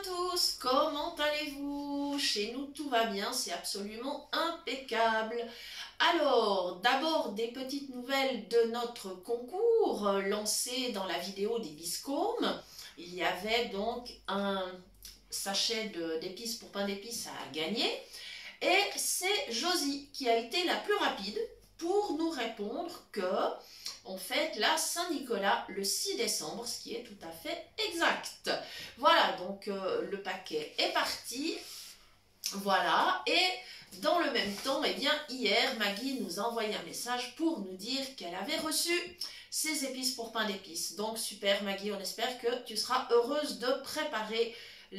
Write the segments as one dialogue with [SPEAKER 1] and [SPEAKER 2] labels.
[SPEAKER 1] tous, comment allez-vous? Chez nous tout va bien, c'est absolument impeccable. Alors, d'abord des petites nouvelles de notre concours lancé dans la vidéo des biscombes. Il y avait donc un sachet d'épices pour pain d'épices à gagner. Et c'est Josie qui a été la plus rapide pour nous répondre que on fête la Saint-Nicolas le 6 décembre, ce qui est tout à fait exact. Voilà, donc le paquet est parti. Voilà, et dans le même temps, eh bien, hier, Maggie nous a envoyé un message pour nous dire qu'elle avait reçu ses épices pour pain d'épices. Donc super Maggie, on espère que tu seras heureuse de préparer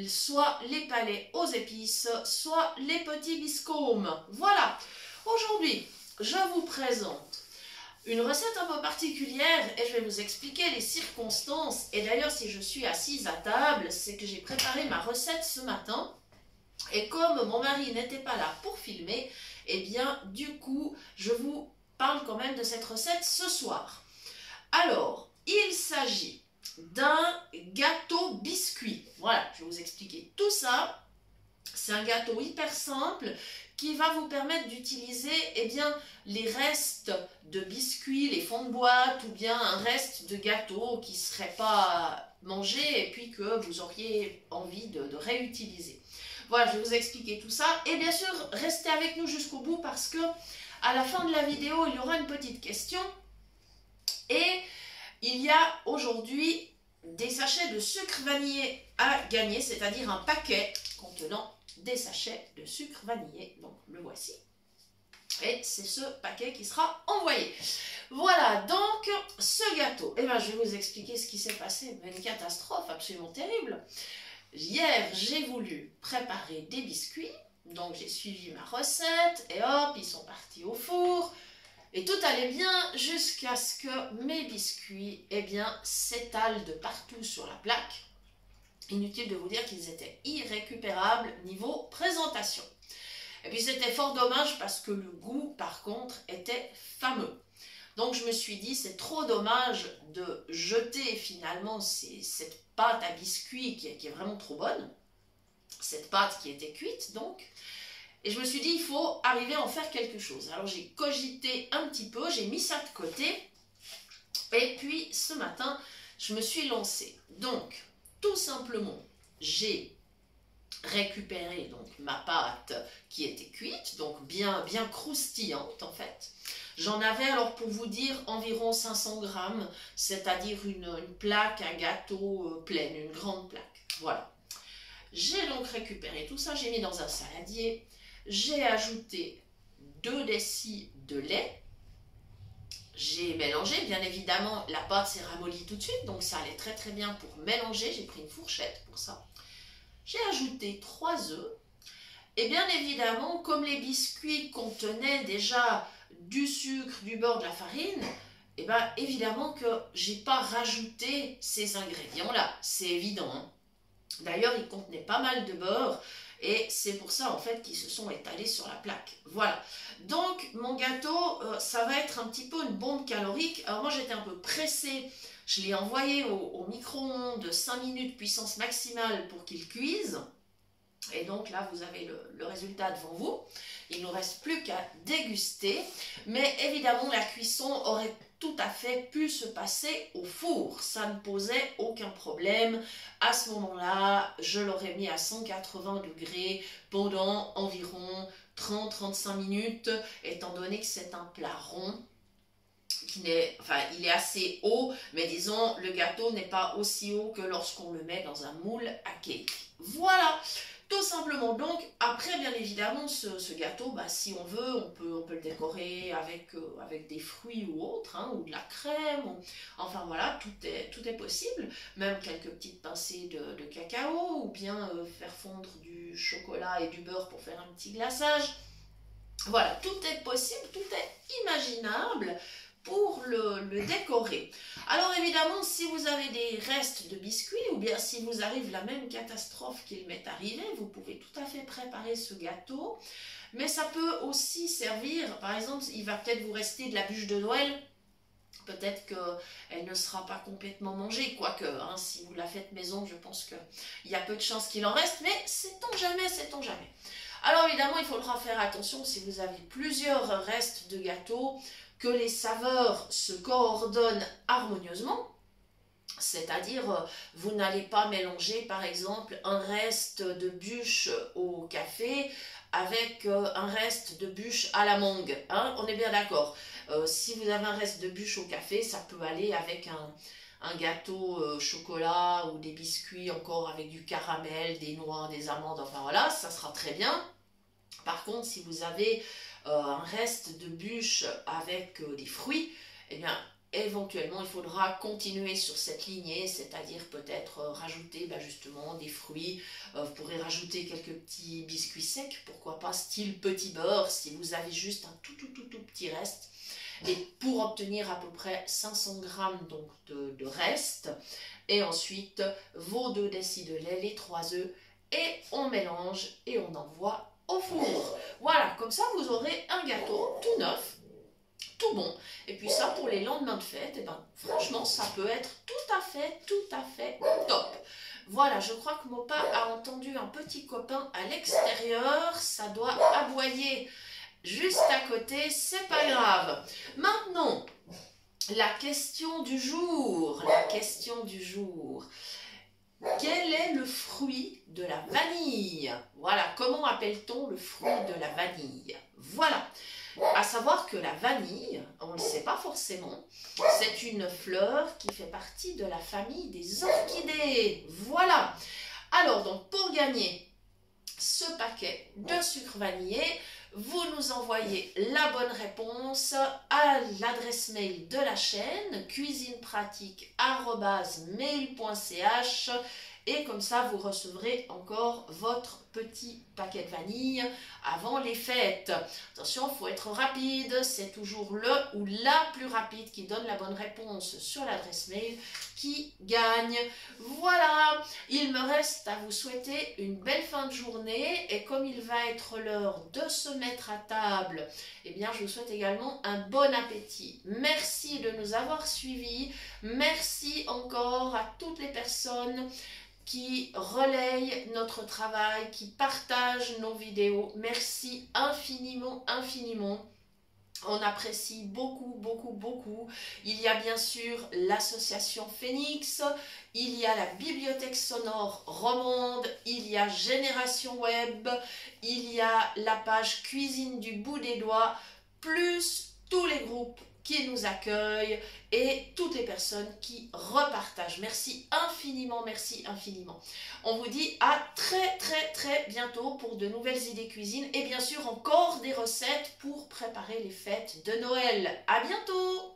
[SPEAKER 1] soit les palets aux épices, soit les petits biscombes. Voilà, aujourd'hui, je vous présente une recette un peu particulière et je vais vous expliquer les circonstances. Et d'ailleurs, si je suis assise à table, c'est que j'ai préparé ma recette ce matin. Et comme mon mari n'était pas là pour filmer, eh bien, du coup, je vous parle quand même de cette recette ce soir. Alors, il s'agit d'un gâteau biscuit. Voilà, je vais vous expliquer tout ça. C'est un gâteau hyper simple qui va vous permettre d'utiliser les restes de biscuits, les fonds de boîte ou bien un reste de gâteau qui ne serait pas mangé et puis que vous auriez envie de réutiliser. Voilà, je vais vous expliquer tout ça. Et bien sûr, restez avec nous jusqu'au bout parce que à la fin de la vidéo, il y aura une petite question. Et il y a aujourd'hui des sachets de sucre vanillé à gagner, c'est-à-dire un paquet contenant des sachets de sucre vanillé. Donc le voici. Et c'est ce paquet qui sera envoyé. Voilà, donc ce gâteau. Eh bien, je vais vous expliquer ce qui s'est passé. Une catastrophe absolument terrible. Hier, j'ai voulu préparer des biscuits. Donc j'ai suivi ma recette et hop, ils sont partis au four. Et tout allait bien jusqu'à ce que mes biscuits, s'étalent de partout sur la plaque. Inutile de vous dire qu'ils étaient irrécupérables niveau présentation. Et puis c'était fort dommage parce que le goût, par contre, était fameux. Donc je me suis dit, c'est trop dommage de jeter finalement cette pâte à biscuits qui est vraiment trop bonne. Cette pâte qui était cuite donc. Et je me suis dit, il faut arriver à en faire quelque chose. Alors j'ai cogité un petit peu, j'ai mis ça de côté. Et puis ce matin, je me suis lancée. Donc, tout simplement, j'ai récupéré donc ma pâte qui était cuite, donc bien croustillante en fait. J'en avais alors pour vous dire environ 500 grammes, c'est-à-dire une plaque à gâteau pleine, une grande plaque. Voilà. J'ai donc récupéré tout ça, j'ai mis dans un saladier. J'ai ajouté 2 décis de lait. J'ai mélangé, bien évidemment, la pâte s'est ramollie tout de suite, donc ça allait très bien pour mélanger. J'ai pris une fourchette pour ça. J'ai ajouté 3 œufs. Et bien évidemment, comme les biscuits contenaient déjà du sucre, du beurre, de la farine, et bien évidemment que j'ai pas rajouté ces ingrédients-là. C'est évident, hein. D'ailleurs, ils contenaient pas mal de beurre. Et c'est pour ça, en fait, qu'ils se sont étalés sur la plaque. Voilà. Donc, mon gâteau, ça va être un petit peu une bombe calorique. Alors, moi, j'étais un peu pressée. Je l'ai envoyé au micro-ondes 5 minutes puissance maximale pour qu'il cuise. Et donc, là, vous avez le résultat devant vous. Il ne nous reste plus qu'à déguster. Mais évidemment, la cuisson aurait tout à fait pu se passer au four. Ça ne posait aucun problème. À ce moment-là, je l'aurais mis à 180 degrés pendant environ 30-35 minutes, étant donné que c'est un plat rond. Il est assez haut, mais disons, le gâteau n'est pas aussi haut que lorsqu'on le met dans un moule à cake. Voilà! Tout simplement, donc, après, bien évidemment, ce gâteau, si on veut, on peut le décorer avec des fruits ou autre, hein, ou de la crème, enfin voilà, tout est possible, même quelques petites pincées de cacao, ou bien faire fondre du chocolat et du beurre pour faire un petit glaçage. Voilà, tout est possible, tout est imaginable pour le décorer. Alors évidemment, si vous avez des restes de biscuits ou bien si vous arrive la même catastrophe qu'il m'est arrivé, vous pouvez tout à fait préparer ce gâteau. Mais ça peut aussi servir, par exemple, il va peut-être vous rester de la bûche de Noël. Peut-être qu'elle ne sera pas complètement mangée, quoique, hein, si vous la faites maison, je pense qu'il y a peu de chances qu'il en reste, mais sait-on jamais, sait-on jamais. Alors évidemment, il faudra faire attention si vous avez plusieurs restes de gâteau, que les saveurs se coordonnent harmonieusement. C'est-à-dire, vous n'allez pas mélanger par exemple un reste de bûche au café avec un reste de bûche à la mangue, hein, on est bien d'accord. Si vous avez un reste de bûche au café, ça peut aller avec un gâteau chocolat ou des biscuits encore avec du caramel, des noix, des amandes, enfin voilà, ça sera très bien. Par contre, si vous avez un reste de bûche avec des fruits, eh bien, éventuellement, il faudra continuer sur cette lignée, c'est-à-dire peut-être rajouter justement des fruits. Vous pourrez rajouter quelques petits biscuits secs, pourquoi pas style petit beurre, si vous avez juste un tout petit reste. Et pour obtenir à peu près 500 grammes donc, de reste, et ensuite vos 2 décis de lait, les 3 œufs, et on mélange et on envoie au four. Voilà, comme ça vous aurez un gâteau tout neuf, tout bon. Et puis ça, pour les lendemains de fête, eh ben, franchement, ça peut être tout à fait top. Voilà, je crois que Mopa a entendu un petit copain à l'extérieur. Ça doit aboyer juste à côté, c'est pas grave. Maintenant, la question du jour. La question du jour. Quel est le fruit de la vanille? Voilà, comment appelle-t-on le fruit de la vanille? Voilà. À savoir que la vanille, on ne le sait pas forcément, c'est une fleur qui fait partie de la famille des orchidées. Voilà. Alors, donc, pour gagner ce paquet de sucre vanillé, vous nous envoyez la bonne réponse à l'adresse mail de la chaîne cuisinepratique@mail.ch et comme ça vous recevrez encore votre petit paquet de vanille avant les fêtes. Attention, il faut être rapide, c'est toujours le ou la plus rapide qui donne la bonne réponse sur l'adresse mail qui gagne. Voilà, il me reste à vous souhaiter une belle fin de journée et comme il va être l'heure de se mettre à table, eh bien je vous souhaite également un bon appétit. Merci de nous avoir suivis, merci encore à toutes les personnes qui relayent notre travail, qui partagent nos vidéos. Merci infiniment, infiniment. On apprécie beaucoup, beaucoup, beaucoup. Il y a bien sûr l'association Phoenix, il y a la bibliothèque sonore romande, il y a Génération Web, il y a la page Cuisine du bout des doigts, plus tous les groupes qui nous accueillent et toutes les personnes qui repartagent. Merci infiniment, merci infiniment. On vous dit à très bientôt pour de nouvelles idées cuisine et bien sûr encore des recettes pour préparer les fêtes de Noël. À bientôt!